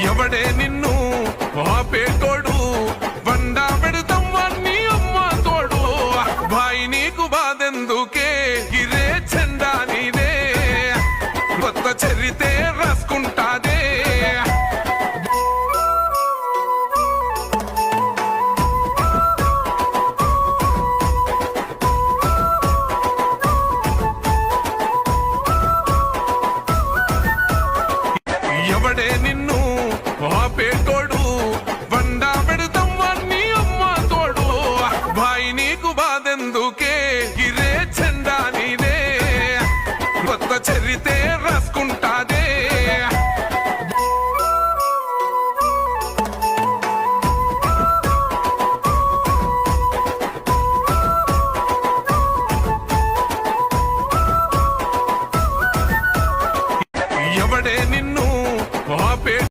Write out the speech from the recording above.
ఎవడే నిన్ను ఆపేటోడు బండా పెడతాం వాణ్ణి అమ్మ తోడు భాయ్ నీకు బాధెందుకే గిరే చెండా నీదే కొత్త చరితే రాసుకుంటాదే ఎవడే నిన్ను ఆపే